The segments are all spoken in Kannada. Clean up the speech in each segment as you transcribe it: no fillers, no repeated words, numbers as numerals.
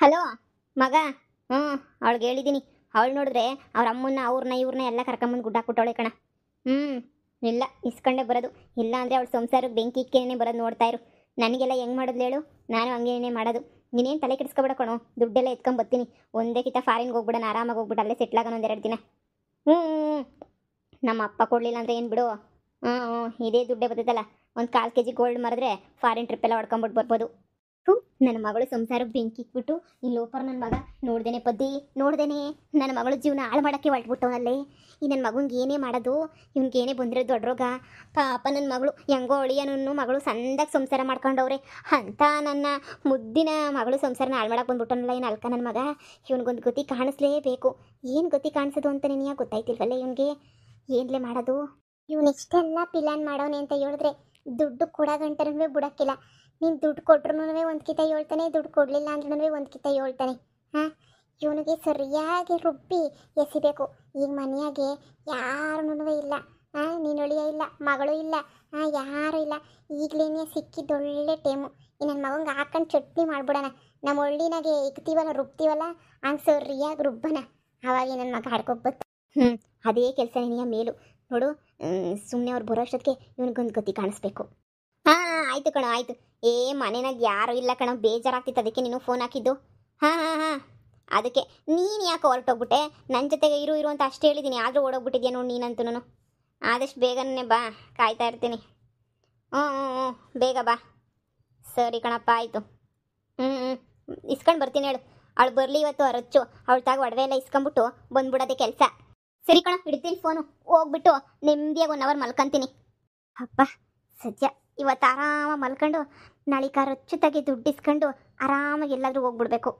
ಹಲೋ ಮಗ. ಹ್ಞೂ, ಅವಳಿಗೆ ಹೇಳಿದ್ದೀನಿ. ಅವಳು ನೋಡಿದ್ರೆ ಅವ್ರ ಅಮ್ಮನ್ನ ಅವ್ರನ್ನ ಇವ್ರನ್ನ ಎಲ್ಲ ಕರ್ಕೊಂಬಂದು ಗುಡ್ಡಾಕ್ಬಿಟ್ಟವಳೆ ಕಣ. ಹ್ಞೂ, ಇಲ್ಲ ಇಸ್ಕೊಂಡೇ ಬರೋದು. ಇಲ್ಲ ಅಂದರೆ ಅವಳು ಸಂಸಾರಕ್ಕೆ ಬೆಂಕಿ ಇಕ್ಕೇನೆ ಬರೋದು ನೋಡ್ತಾ ಇರು. ನನಗೆಲ್ಲ ಹೆಂಗೆ ಮಾಡೋದು ಹೇಳು, ನಾನು ಹಂಗೇನೇ ಮಾಡೋದು. ನೀನೇನು ತಲೆ ಕೆಡಿಸ್ಕೊಬೇಡ ಕಣೋ, ದುಡ್ಡೆಲ್ಲ ಎತ್ಕೊಂಬರ್ತೀನಿ. ಒಂದೇ ಕಿತ್ತ ಫಾರಿನ್ಗೆ ಹೋಗ್ಬಿಡೋಣ, ಆರಾಮಾಗಿ ಹೋಗ್ಬಿಟ್ಟು ಅಲ್ಲೇ ಸೆಟ್ಲಾಗೋಣ ಒಂದೆರಡು ದಿನ. ಹ್ಞೂ ಹ್ಞೂ, ನಮ್ಮ ಅಪ್ಪ ಕೊಡಲಿಲ್ಲ ಅಂದರೆ ಏನು ಬಿಡು. ಹ್ಞೂ ಹ್ಞೂ, ಇದೇ ದುಡ್ಡೇ ಬರ್ತೈತಲ್ಲ, ಒಂದು 1/4 kg ಗೋಲ್ಡ್ ಮಾರಿದ್ರೆ ಫಾರಿನ್ ಟ್ರಿಪ್ಪೆಲ್ಲ ಹೊಡ್ಕೊಂಬಿಟ್ಟು ಬರ್ಬೋದು. ಹ್ಞೂ, ನನ್ನ ಮಗಳು ಸಂಸಾರಕ್ಕೆ ಬೆಂಕಿ ಇಕ್ಬಿಟ್ಟು ಈ ಲೋಪರ್ ನನ್ನ ಮಗ ನೋಡ್ದೇನೆ ಪದ್ದಿ ನೋಡ್ದೇನೆ ನನ್ನ ಮಗಳು ಜೀವನ ಹಾಳು ಮಾಡೋಕ್ಕೆ ಹೊರಟ್ಬಿಟ್ಟವನಲ್ಲೇ. ಈ ನನ್ನ ಮಗಂಗೆ ಏನೇ ಮಾಡೋದು, ಏನೇ ಬಂದಿರೋ ದೊಡ್ಡ ರೋಗ. ಪಾಪ ನನ್ನ ಮಗಳು ಹೆಂಗೋ ಅಳಿಯನನ್ನು ಮಗಳು ಸಂದಾಗಿ ಸಂಸಾರ ಮಾಡ್ಕೊಂಡವ್ರೆ ಅಂತ ನನ್ನ ಮುದ್ದಿನ ಮಗಳು ಸಂಸಾರನ ಹಾಳು ಮಾಡಕ್ಕೆ ಬಂದ್ಬಿಟ್ಟನಲ್ಲ ಏನು ಅಲ್ಕ ನನ್ನ ಮಗ. ಇವನಿಗೊಂದು ಗತಿ ಕಾಣಿಸ್ಲೇಬೇಕು. ಏನು ಗತಿ ಕಾಣಿಸೋದು ಅಂತ ನಿನಗೆ ಗೊತ್ತಾಯ್ತಿಲ್ವಲ್ಲ ಇವನಿಗೆ. ಏನ್ಲೇ ಮಾಡೋದು? ಇವನಿಷ್ಟೆಲ್ಲ ಪ್ಲಾನ್ ಮಾಡೋನೆ ಅಂತ ಹೇಳಿದ್ರೆ ದುಡ್ಡು ಕೊಡೋ ಗಂಟನೂ ಬಿಡೋಕ್ಕಿಲ್ಲ. ನೀನು ದುಡ್ಡು ಕೊಟ್ರು ಒಂದು ಕಿತ ಹೇಳ್ತಾನೆ, ದುಡ್ಡು ಕೊಡಲಿಲ್ಲ ಅಂದ್ರೂ ಒಂದು ಕಿತ ಹೇಳ್ತಾನೆ. ಹಾಂ, ಇವನಿಗೆ ಸರಿಯಾಗಿ ರುಬ್ಬಿ ಎಸಿಬೇಕು. ಈಗ ಮನೆಯಾಗೆ ಯಾರೂ ಇಲ್ಲ. ಹಾಂ, ನೀನು ಅಳಿಯ ಇಲ್ಲ, ಮಗಳು ಇಲ್ಲ, ಹಾಂ ಯಾರೂ ಇಲ್ಲ. ಈಗಲೇ ಸಿಕ್ಕಿದ್ದೊಳ್ಳೆ ಟೈಮು. ಈ ನನ್ನ ಮಗಂಗೆ ಹಾಕೊಂಡು ಚಟ್ನಿ ಮಾಡ್ಬಿಡೋಣ. ನಮ್ಮ ಒಳ್ಳಿನಾಗೆ ಇಕ್ತೀವಲ್ಲ, ರುಬ್ತೀವಲ್ಲ, ಹಂಗೆ ಸರಿಯಾಗಿ ರುಬ್ಬನ. ಆವಾಗ ನನ್ನ ಮಗ ಹಾಡ್ಕೊಬತ್ತು. ಅದೇ ಕೆಲಸ ನಿನಗೆ ಮೇಲು ನೋಡು. ಸುಮ್ಮನೆ ಅವ್ರು ಬರೋ ಅಷ್ಟೊತ್ತಿಗೆ ಇವನಿಗೊಂದು ಗತಿ ಕಾಣಿಸ್ಬೇಕು. ಹಾಂ ಆಯಿತು ಕಣೋ, ಆಯಿತು. ಮನೆಯಾಗ ಯಾರೂ ಇಲ್ಲ ಕಣೋ, ಬೇಜಾರಾಗ್ತಿತ್ತು, ಅದಕ್ಕೆ ನೀನು ಫೋನ್ ಹಾಕಿದ್ದು. ಹಾಂ ಹಾಂ ಹಾಂ, ಅದಕ್ಕೆ ನೀನು ಯಾಕೆ ಹೊರಟೋಗ್ಬಿಟ್ಟೆ? ನನ್ನ ಜೊತೆಗೆ ಇರು ಅಂತ ಅಷ್ಟು ಹೇಳಿದ್ದೀನಿ, ಆದರೂ ಓಡೋಗ್ಬಿಟ್ಟಿದ್ಯಾ ನೋಡಿ ನೀನಂತೂ. ಆದಷ್ಟು ಬೇಗನೆ ಬಾ, ಕಾಯ್ತಾ ಇರ್ತೀನಿ. ಹ್ಞೂ ಹ್ಞೂ ಹ್ಞೂ, ಬೇಗ ಬಾ. ಸರಿ ಕಣಪ್ಪ, ಆಯಿತು. ಹ್ಞೂ ಹ್ಞೂ, ಇಸ್ಕೊಂಡು ಬರ್ತೀನಿ ಹೇಳು. ಅವಳು ಬರಲಿ ಇವತ್ತು ರಚ್ಚು. ಅವಳು ತಾಗ ಒಡವೆ ಎಲ್ಲ ಇಸ್ಕೊಂಬಿಟ್ಟು ಬಂದ್ಬಿಡೋದೆ ಕೆಲಸ. ಸರಿ ಕಣ, ಇಡ್ತೀನಿ ಫೋನು. ಹೋಗ್ಬಿಟ್ಟು ನೆಮ್ಮದಿಯಾಗಿ 1 hour ಮಲ್ಕೊಂತೀನಿ. ಅಪ್ಪ ಸದ್ಯ ಇವತ್ತು ಆರಾಮಾಗಿ ಮಲ್ಕೊಂಡು ನಾಳಿಕ ರಚ್ಚು ತಾಗಿ ದುಡ್ಡು ಇಸ್ಕೊಂಡು ಆರಾಮಾಗಿ ಎಲ್ಲಾದರೂ ಹೋಗ್ಬಿಡ್ಬೇಕು.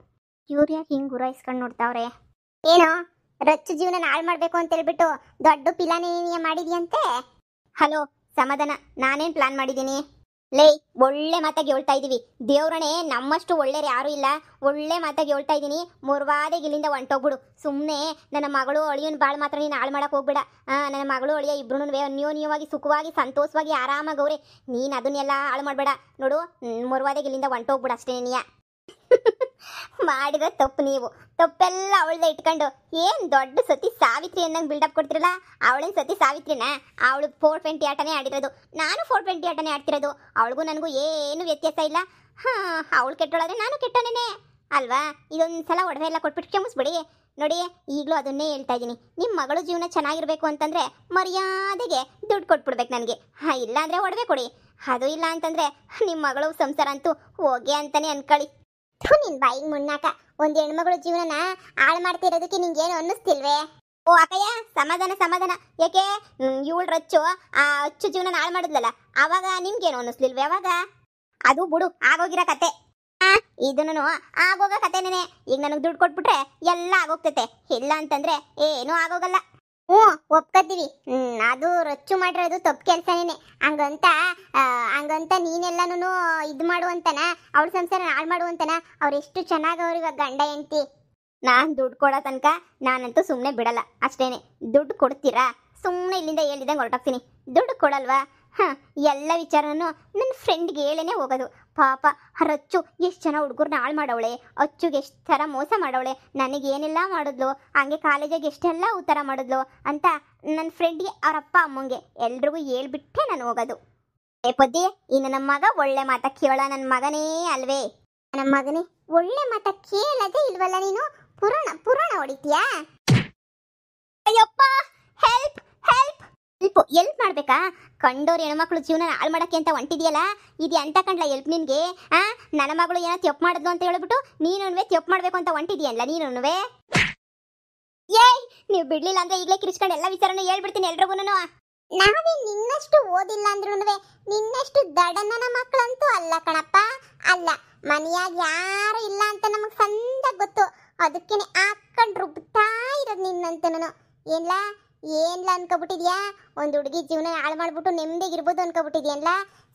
ಇವ್ರು ಯಾಕೆ ಹಿಂಗೆ ಗುರಾಯಿಸ್ಕೊಂಡು ನೋಡ್ತಾವ್ರೆ? ಏನು ರಚ್ಚು ಜೀವನ ಹಾಳು ಮಾಡಬೇಕು ಅಂತ ಹೇಳ್ಬಿಟ್ಟು ದೊಡ್ಡ ಪ್ಲಾನ್ ಮಾಡಿದ್ಯಂತೆ? ಹಲೋ ಸಮಾಧಾನ, ನಾನೇನು ಪ್ಲಾನ್ ಮಾಡಿದ್ದೀನಿ? ಲೇ, ಒಳ್ಳೆ ಮಾತಾಗಿ ಹೇಳ್ತಾ ಇದ್ದೀವಿ. ದೇವ್ರಣೆ ನಮ್ಮಷ್ಟು ಒಳ್ಳೆಯರು ಯಾರೂ ಇಲ್ಲ. ಒಳ್ಳೆ ಮಾತಾಗಿ ಹೇಳ್ತಾ ಇದ್ದೀನಿ. ಮುರ್ವಾದೆಗೆ ಇಲ್ಲಿಂದ ಹೊಂಟೋಗ್ಬಿಡು. ಸುಮ್ಮನೆ ನನ್ನ ಮಗಳು ಅಳಿಯನ್ ಬಾಳು ಮಾತ್ರ ನೀನು ಹಾಳು ಮಾಡಕ್ಕೆ ಹೋಗ್ಬೇಡ. ನನ್ನ ಮಗಳು ಅಳಿಯ ಇಬ್ರು ಅನ್ಯೋನ್ಯವಾಗಿ ಸುಖವಾಗಿ ಸಂತೋಷವಾಗಿ ಆರಾಮಾಗವ್ರೆ. ನೀನು ಅದನ್ನೆಲ್ಲ ಹಾಳು ಮಾಡಬೇಡ ನೋಡು. ಮುರ್ವಾದೆಗೆ ಇಲ್ಲಿಂದ ಹೊಂಟೋಗ್ಬಿಡು ಅಷ್ಟೇ. ನೀಯ ಮಾಡಿದ ತಪ್ಪು, ನೀವು ತಪ್ಪೆಲ್ಲ ಅವಳದ ಇಟ್ಕೊಂಡು ಏನು ದೊಡ್ಡ ಸತಿ ಸಾವಿತ್ರಿ ಅನ್ನಂಗೆ ಬಿಲ್ಡಪ್ ಕೊಡ್ತಿರಲ್ಲ. ಅವಳೇನು ಸತಿ ಸಾವಿತ್ರಿನ? ಅವಳು 420 ಆಟನೇ ಆಡಿರೋದು, ನಾನು 420 ಆಟನೇ ಆಡ್ತಿರೋದು. ಅವಳಿಗೂ ನನಗೂ ಏನು ವ್ಯತ್ಯಾಸ ಇಲ್ಲ. ಹಾಂ, ಅವಳು ಕೆಟ್ಟೋಳಾದ್ರೆ ನಾನು ಕೆಟ್ಟೋನೇನೆ ಅಲ್ವಾ? ಇದೊಂದು ಸಲ ಒಡವೆ ಎಲ್ಲ ಕೊಟ್ಬಿಟ್ಟು ಕ್ಷಮಿಸ್ಬಿಡಿ. ನೋಡಿ, ಈಗಲೂ ಅದನ್ನೇ ಹೇಳ್ತಾ ಇದ್ದೀನಿ. ನಿಮ್ಮ ಮಗಳು ಜೀವನ ಚೆನ್ನಾಗಿರ್ಬೇಕು ಅಂತಂದರೆ ಮರ್ಯಾದೆಗೆ ದುಡ್ಡು ಕೊಟ್ಬಿಡ್ಬೇಕು ನನಗೆ. ಹಾಂ, ಇಲ್ಲ ಅಂದರೆ ಒಡವೆ ಕೊಡಿ. ಅದು ಇಲ್ಲ ಅಂತಂದರೆ ನಿಮ್ಮ ಮಗಳು ಸಂಸಾರ ಅಂತೂ ಹೋಗಿ ಅಂತಲೇ ಅನ್ಕೊಳ್ಳಿ. ನಿನ್ ಬಾಯಿಗೆ ಮುನ್ನಾಕ ಒಂದು ಹೆಣ್ಮಗಳು ಜೀವನನ ಹಾಳು ಮಾಡ್ತಿರೋದಕ್ಕೆ ನಿಂಗೇನು ಅನ್ನಿಸ್ತಿಲ್ವೇ? ಓ ಅಕ್ಕಯ್ಯ, ಸಮಾಧಾನ ಸಮಾಧಾನ. ಯಾಕೆ ಇವಳು ರಚ್ಚು ಆ ಅಚ್ಚು ಜೀವನ ಹಾಳು ಮಾಡಿದ್ಲಲ್ಲ, ಆವಾಗ ನಿಮ್ಗೇನು ಅನ್ನಿಸ್ಲಿಲ್ವೇ? ಅವಾಗ ಅದು ಬಿಡು, ಆಗೋಗಿರೋ ಕತೆ. ಇದನ್ನು ಆಗೋಗ ಕತೆನೇ. ಈಗ ನನಗೆ ದುಡ್ಡು ಕೊಟ್ಬಿಟ್ರೆ ಎಲ್ಲ ಆಗೋಗ್ತೈತೆ. ಇಲ್ಲ ಅಂತಂದ್ರೆ ಏನೂ ಆಗೋಗಲ್ಲ. ಹ್ಞೂ, ಒಪ್ಕೊತೀವಿ. ಅದು ರಚ್ಚು ಮಾಡಿರೋದು ತಪ್ಪು ಕೆಲಸನೇ. ಹಂಗಂತ ನೀನೆಲ್ಲನೂ ಇದು ಮಾಡುವಂತನ, ಅವಳ ಸಂಸಾರ ಹಾಳು ಮಾಡುವಂತನ. ಅವ್ರೆಷ್ಟು ಚೆನ್ನಾಗವ್ರು ಇವಾಗ ಗಂಡ ಹೆಂಡ್ತಿ. ನಾನು ದುಡ್ಡು ಕೊಡೋ ತನಕ ನಾನಂತೂ ಸುಮ್ಮನೆ ಬಿಡಲ್ಲ ಅಷ್ಟೇನೆ. ದುಡ್ಡು ಕೊಡ್ತೀರಾ? ಸುಮ್ಮನೆ ಇಲ್ಲಿಂದ ಹೇಳಿದಂಗೆ ಹೊರಟೋಗ್ತೀನಿ. ದುಡ್ಡು ಕೊಡಲ್ವಾ? ಹಾಂ, ಎಲ್ಲ ವಿಚಾರನೂ ನನ್ನ ಫ್ರೆಂಡ್ಗೆ ಹೇಳೇನೆ ಹೋಗೋದು. ಪಾಪ ರಚ್ಚು ಎಷ್ಟು ಜನ ಹುಡುಗರನ್ನ ಹಾಳು ಮಾಡವಳೆ, ಅಚ್ಚುಗೆ ಎಷ್ಟು ಥರ ಮೋಸ ಮಾಡವಳೆ, ನನಗೇನೆಲ್ಲ ಮಾಡಿದ್ಲು, ಹಂಗೆ ಕಾಲೇಜಿಗೆ ಎಷ್ಟೆಲ್ಲ ಉತ್ತರ ಮಾಡಿದ್ಲು ಅಂತ ನನ್ನ ಫ್ರೆಂಡ್ಗೆ ಅವರಪ್ಪ ಅಮ್ಮಂಗೆ ಎಲ್ರಿಗೂ ಹೇಳ್ಬಿಟ್ಟೆ ನಾನು ಹೋಗೋದು. ಪದ್ದಿ, ಇನ್ನು ನಮ್ಮ ಮಗ ಒಳ್ಳೆ ಮಾತ ಕೇಳ ನನ್ನ ಮಗನೇ ಅಲ್ವೇ? ನನ್ನ ಮಗನೇ ಒಳ್ಳೆ ಮಾತ ಕೇಳದೆ ಇಲ್ವಲ್ಲ ನೀನು? ಪುರಾಣ ಹೊಡಿತೀಯಾ? ಅಯ್ಯಪ್ಪ, ಹೆಲ್ಪ್ ಹೆಲ್ಪ್ ಎಲ್ಪ್ ಮಾಡ್ಬೇಕಾ? ಕಂಡೋರು ಹೆಣ್ಮಕ್ಳು ಜೀವನ ಹಾಳು ಮಾಡಕ್ಕೆ ಅಂತ ಹೊಂಟಿದ್ಯಲ್ಲ, ಇದು ಎಂತ ಕಂಡ್ಲ ಎಲ್ಪ್ ನಿನ್ಗೆ? ನನ್ನ ಮಗಳು ಏನೋ ತಪ್ಪು ಮಾಡಿದ್ಲು ಅಂತ ಹೇಳ್ಬಿಟ್ಟು ನೀನುವೆ ತಪ್ಪು ಮಾಡಬೇಕು ಅಂತ ಹೊಂಟಿದ್ಯಲ್ಲ ನೀನುವೆ. ಏಯ್, ನೀವು ಬಿಡ್ಲಿಲ್ಲ ಅಂದ್ರೆ ಈಗಲೇ ಕಿರಿಸ್ಕೊಂಡು ಎಲ್ಲ ವಿಚಾರನೂ ಹೇಳ್ಬಿಡ್ತೀನಿ ಎಲ್ರಿಗೂ. ನಾವೇ ನಿನ್ನಷ್ಟು ಓದಿಲ್ಲ ಅಂದ್ರೂ ನಿನ್ನಷ್ಟು ದಡನ ಮಕ್ಕಳಂತೂ ಅಲ್ಲ ಕಣಪ್ಪ, ಅಲ್ಲ. ಮನೆಯಾಗ ಯಾರು ಇಲ್ಲ ಅಂತ ನಮಗೆ ಸಂದಾಗ ಗೊತ್ತು. ಅದಕ್ಕೇನೆ ಹಾಕೊಂಡು ರುಬ್ತಾ ಇರೋದು ನಿನ್ನಂತನೂ. ಏನ್ಲ ಅನ್ಕೊಬಿಟ್ಟಿದ್ಯಾ? ಒಂದು ಹುಡುಗಿ ಜೀವನ ಹಾಳು ಮಾಡ್ಬಿಟ್ಟು ನೆಮ್ಮದಿಗಿರ್ಬೋದು ಅನ್ಕೊಬಿಟ್ಟಿದ್ಯಲ್ಲ.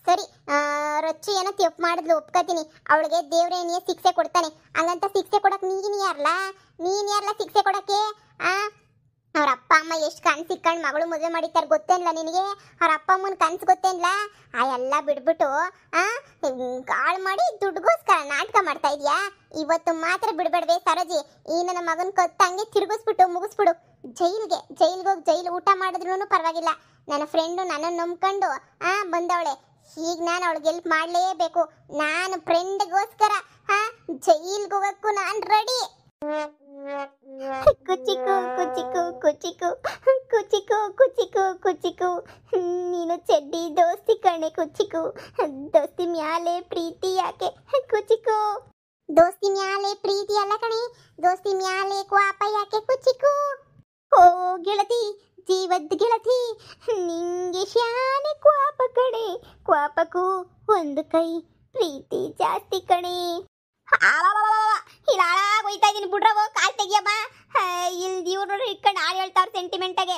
ಸರಿ, ರಚ್ಚು ಏನೋ ತಪ್ಪು ಮಾಡಿದ್ಲು, ಒಪ್ಕೋತೀನಿ. ಅವಳಿಗೆ ದೇವ್ರೇನಿಯೇ ಶಿಕ್ಷೆ ಕೊಡ್ತಾನೆ. ಹಂಗಂತ ಶಿಕ್ಷೆ ಕೊಡಕ್ಕೆ ನೀನು ಯಾರಲ್ಲ ಶಿಕ್ಷೆ ಕೊಡಕ್ಕೆ? ಅವ್ರ ಅಪ್ಪ ಅಮ್ಮ ಎಷ್ಟು ಕನ್ಸು ಇಟ್ಕೊಂಡು ಮಗಳು ಮದುವೆ ಮಾಡಿದ್ದಾರೆ ಗೊತ್ತೇನ್ಲ ನಿನಗೆ? ಅವ್ರ ಅಪ್ಪ ಅಮ್ಮನ ಕನ್ಸು ಗೊತ್ತೇನ್ಲ? ಆ ಎಲ್ಲ ಬಿಡ್ಬಿಟ್ಟು ಕಾಳು ಮಾಡಿ ದುಡ್ಡುಗೋಸ್ಕರ ನಾಟಕ ಮಾಡ್ತಾ ಇದೀಯಾ? ಇವತ್ತು ಮಾತ್ರ ಬಿಡ್ಬೇಡ್ವೆ ಸರೋಜಿ. ಈ ನನ್ನ ಮಗನ ಕೊತ್ತಂಗೆ ತಿರುಗಿಸ್ಬಿಟ್ಟು ಮುಗಿಸ್ಬಿಡು. ಜೈಲಿಗೆ ಹೋಗಿ ಜೈಲು ಊಟ ಮಾಡಿದ್ರು ಪರವಾಗಿಲ್ಲ. ನನ್ನ ಫ್ರೆಂಡು ನನ್ನನ್ನು ನಂಬ್ಕೊಂಡು ಬಂದವಳೆ. ಈಗ ನಾನು ಅವಳಿಗೆ ಹೆಲ್ಪ್ ಮಾಡಲೇಬೇಕು. ನಾನು ಫ್ರೆಂಡ್ಗೋಸ್ಕರ ಜೈಲಿಗೆ ಹೋಗಕ್ಕೂ ನಾನು ರೆಡಿ. ಕುಚಿಕು ಕುಚಿಕು ಕುಚಿಕು ಕುಚಿಕು ಕುಚಿಕು ಕುಚಿಕು, ನೀನು ಚೆಡ್ಡಿ ದೋಸ್ತಿ ಕಣೆ ಕುಚಿಕು. ದೋಸ್ತಿ ಮ್ಯಾಲೆ ಪ್ರೀತಿ ಯಾಕೆ ಕುಚಿಕು? ದೋಸ್ತಿ ಮ್ಯಾಲೆ ಪ್ರೀತಿ ಅಲ್ಲ ಕಣೆ, ದೋಸ್ತಿ ಮ್ಯಾಲೆ ಕ್ವಾಪ ಯಾಕೆ ಕುಚಿಕು? ಓ ಗೆಳತಿ, ಜೀವದ್ ಗೆಳತಿ, ನಿಂಗೆ ಶಾನೆ ಕ್ವಾಪ ಕಣೆ. ಕ್ವಾಪಕ್ಕೂ ಒಂದು ಕೈ, ಪ್ರೀತಿ ಜಾಸ್ತಿ ಕಣೆ. ಹೋಯ್ತಾ ಇದೀನಿ ಬಿಡ್ರವ, ಕಾಲ್ ತೆಗಿಯಮ್ಮ. ಇಲ್ಲಿ ಇವ್ರು ಇಟ್ಕೊಂಡು ಆಳು ಹೇಳ್ತಾವ್ರ ಸೆಂಟಿಮೆಂಟಾಗೆ.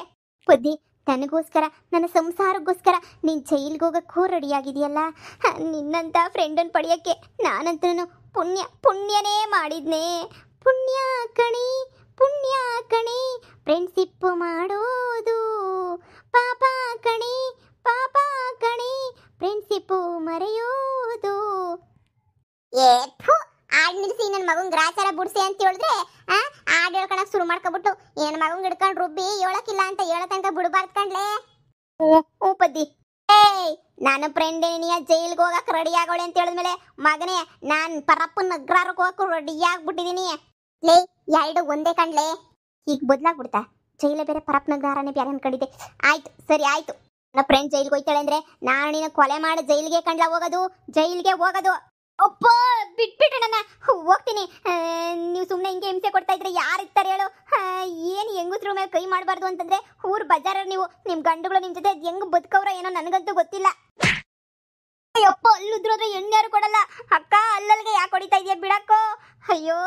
ಬುದ್ಧಿ, ನನಗೋಸ್ಕರ, ನನ್ನ ಸಂಸಾರಕ್ಕೋಸ್ಕರ ನೀನು ಜೈಲಿಗೆ ಹೋಗಕ್ಕೂ ರೆಡಿಯಾಗಿದೆಯಲ್ಲ. ನಿನ್ನಂಥ ಫ್ರೆಂಡನ್ನು ಪಡೆಯೋಕ್ಕೆ ನಾನಂತೂ ಪುಣ್ಯನೇ ಮಾಡಿದ್ನೆ. ಪುಣ್ಯ ಕಣಿ, ಪುಣ್ಯ ಕಣಿ, ಫ್ರೆಂಡ್ಶಿಪ್ ಮಾಡೋದು ಪಾಪ ಕಣಿ, ಪಾಪ ಕಣಿ, ಫ್ರೆಂಡ್ಶಿಪ್ಪು ಮರೆಯೋದು. ಆಡ್ ನಿಲ್ಸಿ ನನ್ನ ಮಗನ್ ಗ್ರಾಚಾರ ಬುಡ್ಸಿ ಅಂತ ಹೇಳಿದ್ರೆ ಆಡ್ ಹೇಳ್ಕೊಳಕ್ ಶುರು ಮಾಡ್ಕೊಬಿಟ್ಟು ನನ್ನ ಮಗನ್ ಹಿಡ್ಕೊಂಡು ರುಬ್ಬಿ ಹೇಳಕ್ಕಿಲ್ಲ ಅಂತ ಹೇಳೋ ತನಕ ಬಿಡಬಾರ್ದು ಕಣ್ಲೆ. ಹ್ಞೂ ಪದ್ದಿ. ನಾನು ಫ್ರೆಂಡ್ ನೀ ಜೈಲ್ಗೆ ಹೋಗಕ್ಕೆ ರೆಡಿ ಆಗೋಳೆ ಅಂತ ಹೇಳಿದ್ಮೇಲೆ ಮಗನೇ ನಾನು ಪರಪ್ಪನ ನಗ್ರಾರಕ್ಕೆ ಹೋಗಕ್ಕೂ ರೆಡಿ ಆಗ್ಬಿಟ್ಟಿದೀನಿ. ಲೇ, ಎರಡು ಒಂದೇ ಕಣ್ಲೆ. ಈಗ ಬದಲಾಗ್ಬಿಡ್ತಾ? ಜೈಲೇ ಬೇರೆ ಪರಪ್ಪ ನಗ್ರಾರನೇ ಬೇರೆ ಅನ್ಕೊಂಡಿದ್ದೆ. ಆಯ್ತು, ಸರಿ ಆಯ್ತು. ನನ್ನ ಫ್ರೆಂಡ್ ಜೈಲ್ಗೆ ಹೋಯ್ತಾಳೆ ಅಂದ್ರೆ ನಾನು ನಿನ್ನ ಕೊಲೆ ಮಾಡಿ ಜೈಲಿಗೆ ಕಂಡ್ಲ ಹೋಗೋದು, ಜೈಲಿಗೆ ಹೋಗೋದು. ಒಪ್ಪ ಬಿಟ್ಬಿಟ್ಟು ನನ್ನ ಹೋಗ್ತೀನಿ. ನೀವು ಸುಮ್ಮನೆ ಹಿಂಗೆ ಹಿಂಸೆ ಕೊಡ್ತಾ ಇದ್ರೆ ಯಾರು ಇರ್ತಾರೆ ಹೇಳು? ಏನು ಹೆಂಗಸ್ರ ಮೇಲೆ ಕೈ ಮಾಡಬಾರ್ದು ಅಂತಂದ್ರೆ ಊರು ಬಜಾರ ನೀವು ನಿಮ್ಮ ಗಂಡುಗಳು ನಿಮ್ಮ ಜೊತೆ ಹೆಂಗ್ ಬದುಕವ್ರ ಏನೋ ನನಗಂತೂ ಗೊತ್ತಿಲ್ಲ. ಅಯ್ಯಪ್ಪ, ಅಲ್ಲುದ್ರೋದ್ರೆ ಎಣ್ಣೆ ಯಾರು ಕೊಡಲ್ಲ. ಅಕ್ಕ ಅಲ್ಲಲ್ಗೆ ಯಾಕೆ ಹೊಡಿತಾ ಇದೆಯಾ? ಬಿಡಕ್ಕೋ. ಅಯ್ಯೋ,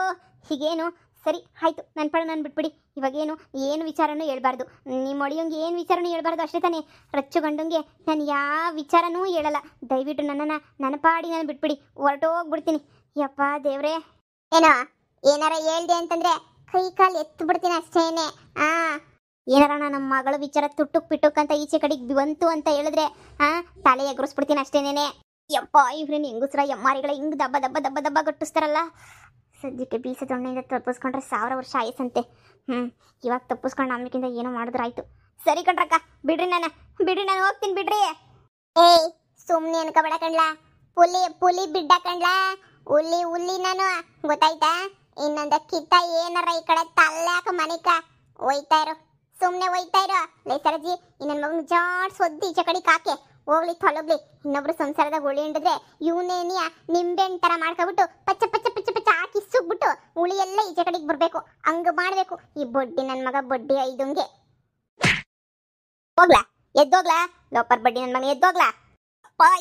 ಹೀಗೇನು? ಸರಿ ಆಯ್ತು, ನನ್ನ ಪಡ ನಾನು ಬಿಟ್ಬಿಡಿ. ಇವಾಗೇನು ಏನು ವಿಚಾರನೂ ಹೇಳ್ಬಾರ್ದು. ನಿಮ್ಮ ಒಳಿಯಂಗೆ ಏನು ವಿಚಾರನೂ ಹೇಳ್ಬಾರ್ದು ಅಷ್ಟೇ ತಾನೇ? ರಚ್ಚು ಗಂಡಂಗೆ ನಾನು ಯಾವ ವಿಚಾರನೂ ಹೇಳಲ್ಲ. ದಯವಿಟ್ಟು ನನ್ನನ್ನು ನನ್ನ ಪಾಡಿ ನಾನು ಬಿಟ್ಬಿಡಿ, ಹೊರಟೋಗ್ಬಿಡ್ತೀನಿ. ಯಪ್ಪ ದೇವ್ರೇ. ಏನೋ ಏನಾರ ಹೇಳ್ದೆ ಅಂತಂದ್ರೆ ಕೈ ಕಾಲು ಎತ್ತು ಬಿಡ್ತೀನಿ ಅಷ್ಟೇನೆ. ಏನಾರ ನಮ್ಮ ಮಗಳ ವಿಚಾರ ತುಟ್ಟುಕ್ ಪಿಟ್ಟುಕ್ ಅಂತ ಈಚೆ ಕಡೆಗೆ ಬಂತು ಅಂತ ಹೇಳಿದ್ರೆ ತಲೆ ಎಗರಿಸ್ಬಿಡ್ತೀನಿ ಅಷ್ಟೇನೇನೆ. ಯಪ್ಪ, ಇವ್ರೇನು ಹೆಂಗುಸ್ರ ಎಮ್ಮಾರಿಗಳ ಹಿಂಗೆ ದಬ್ಬ ದಬ್ಬ ದಬ್ಬ ದಬ್ಬ ಗಟ್ಟಿಸ್ತಾರಲ್ಲ. ಸದ್ಯಕ್ಕೆ ಬೀಸ ದೊಣ್ಣೆಯಿಂದ ತಪ್ಪಿಸ್ಕೊಂಡ್ರೆ 1000 ವರ್ಷ ಆಯಸ್ಸಂತೆ. ಇವಾಗ ತಪ್ಪಿಸ್ಕೊಂಡು ಆಮೇಕಿಂದ ಏನೋ ಮಾಡಿದ್ರಾಯ್ತು. ಸರಿ ಕಣ್ರಕ್ಕ, ಬಿಡ್ರಿ ನಾನು ಹೋಗ್ತೀನಿ ಬಿಡ್ರಿ. ಏಯ್, ಸುಮ್ಮನೆ ಅನ್ಕೋಬೇಡ ಕಣ್ಲಾ. ಪುಲಿ ಬಿಡ್ಡ ಕಣ್ಲಾ. ಉಲ್ಲಿ ನಾನು ಗೊತ್ತಾಯ್ತಾ? ಇನ್ನೊಂದ ಕಿತ್ತ ಏನಾರ ಈ ಕಡೆ ತಲ್ಲಾಕ ಮನಿಕ ಒಯ್ತಾ ಇರೋ, ಸುಮ್ಮನೆ ಒಯ್ತಾ ಇರೋ. ಲೇ ಸರಜಿ, ಇನ್ನೊಂದು ಮಗನ ಜಾಡ್ ಸೊದ್ದಿ ಈಚೆ ಕಡೆ ಕಾಕೆ ಹೋಗ್ಲಿ ತೊಲಗ್ಲಿ. ಇನ್ನೊಬ್ರು ಸಂಸಾರದಾಗ ಉಳಿ ಹಿಂಡಿದ್ರೆ ಇವನೇನಿಯ ನಿಂಬೆಹಣ್ಣು ತರ ಮಾಡ್ಕೊಬಿಟ್ಟು ಪಚ್ಚ ಪಚ್ಚ ಪಚ್ಚ ಪಚ್ಚ ಹಾಕಿ ಸುಗ್ಬಿಟ್ಟು ಉಳಿ ಎಲ್ಲ ಈಚೆ ಕಡೆಗೆ ಬರ್ಬೇಕು. ಹಂಗ ಮಾಡ್ಬೇಕು ಈ ಬಡ್ಡಿ ನನ್ನ ಮಗ. ಬಡ್ಡಿ ಐದುಂಗೆ ಹೋಗ್ಲಾ, ಎದ್ದೋಗ್ಲಾ? ಲೋಪರ್ ಬಡ್ಡಿ ನನ್ನ ಮಗ, ಎದ್ದೋಗ್ಲಾ?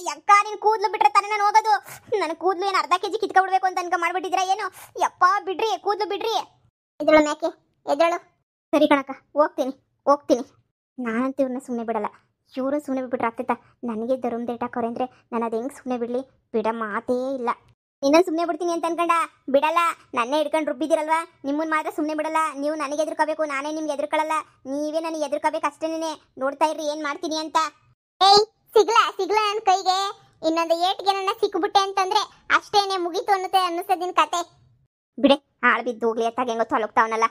ಯಕ್ಕ, ನೀನ್ ಕೂದ್ಲು ಬಿಟ್ರೆ ತಾನೇ ನಾನು ಹೋಗೋದು. ನನ್ನ ಕೂದ್ಲು ಏನು ಅರ್ಧ ಕೆಜಿ ಕಿತ್ಕೊಬಿಡ್ಬೇಕು ಅಂತ ಅನ್ಕ ಮಾಡ್ಬಿಟ್ಟಿದ್ರ ಏನು? ಯಪ್ಪ ಬಿಡ್ರಿ, ಕೂದ್ಲು ಬಿಡ್ರಿ. ಎದ್ದಳು ಮ್ಯಾಕೆ, ಎದ್ದಳು. ಸರಿ ಕಣಕ್ಕ, ಹೋಗ್ತೀನಿ. ನಾನಂತೂ ಇವ್ರನ್ನ ಸುಮ್ಮನೆ ಬಿಡಲ್ಲ. ಇವರು ಸುಮ್ಮನೆ ಬಿಟ್ಬಿಟ್ರೆ ಆಗ್ತೈತ? ನನಗೆ ಧರ್ಮ ದೇಟಾಕೋರೆ ಅಂದರೆ ನಾನು ಅದು ಹೆಂಗೆ ಸುಮ್ಮನೆ ಬಿಡಲಿ? ಬಿಡ ಮಾತೇ ಇಲ್ಲ. ಇನ್ನೊಂದು ಸುಮ್ಮನೆ ಬಿಡ್ತೀನಿ ಅಂತ ಅನ್ಕೊಂಡ ಬಿಡಲ್ಲ. ನನ್ನೇ ಹಿಡ್ಕೊಂಡು ರುಬ್ಬಿದ್ದೀರಲ್ವಾ, ನಿಮ್ಮನ್ನು ಮಾತ್ರ ಸುಮ್ಮನೆ ಬಿಡಲ್ಲ. ನೀವು ನನಗೆ ಎದುರ್ಕೋಬೇಕು, ನಾನೇ ನಿಮ್ಗೆ ಎದುರ್ಕೊಳ್ಳಲ್ಲ. ನೀವೇ ನನಗೆ ಎದುರ್ಕೋಬೇಕು ಅಷ್ಟೇನೆ. ನೋಡ್ತಾ ಇರ್ರಿ ಏನು ಮಾಡ್ತೀನಿ ಅಂತ. ಏಯ್, ಸಿಗ್ಲಾ ನನ್ನ ಕೈಗೆ ಇನ್ನೊಂದು ಏಟ್ಗೆ ನನ್ನ ಸಿಕ್ಬಿಟ್ಟೆ ಅಂತಂದ್ರೆ ಅಷ್ಟೇನೆ ಮುಗೀತು ಅನ್ನಿಸ್ತದೆ ನಿನ್ನ ಕತೆ. ಬಿಡೆ, ಹಾಳು ಬಿದ್ದು ಹೋಗ್ಲಿ ಅತ್ತಾಗ ಹೆಂಗೋ ತೊಲಗ್ತಾವನಲ್ಲ.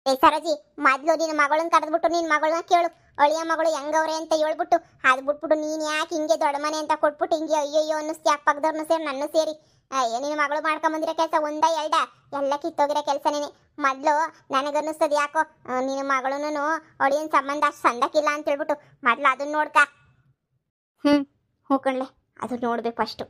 ಏ ಸರೋಜಿ, ಮೊದ್ಲು ನಿನ್ನ ಮಗಳನ್ನ ಕರೆದ್ಬಿಟ್ಟು ನಿನ್ನ ಮಗಳನ್ನ ಕೇಳು. ಅಳಿಯ ಮಗಳು ಹೆಂಗವ್ರೆ ಅಂತ ಹೇಳ್ಬಿಟ್ಟು ಅದು ಬಿಟ್ಬಿಟ್ಟು ನೀನು ಯಾಕೆ ಹಿಂಗೆ ದೊಡ್ಡ ಮನೆ ಅಂತ ಕೊಟ್ಬಿಟ್ಟು ಹಿಂಗೆ ಅಯ್ಯಯ್ಯೋ ಅನ್ನಿಸ್ತಿ. ಪಕ್ಕದವ್ರನ್ನ ಸೇರಿ ನನ್ನ ಸೇರಿ ನಿನ್ನ ಮಗಳು ಮಾಡ್ಕೊಂಬಂದಿರೋ ಕೆಲಸ ಒಂದ ಎರಡ ಎಲ್ಲ ಕಿತ್ತೋಗಿರೋ ಕೆಲಸನೇನೆ. ಮೊದಲು ನನಗನ್ನಿಸ್ತದೆ ಯಾಕೋ ನಿನ್ನ ಮಗಳೂ ಅಳಿಯನ ಸಂಬಂಧ ಅಷ್ಟು ಸಂದಕ್ಕಿಲ್ಲ ಅಂತ ಹೇಳ್ಬಿಟ್ಟು ಮೊದ್ಲು ಅದನ್ನ ನೋಡ್ಕ. ಹ್ಞೂ ಕಣ್ಲೆ, ಅದು ನೋಡ್ಬೇಕು ಫಸ್ಟು.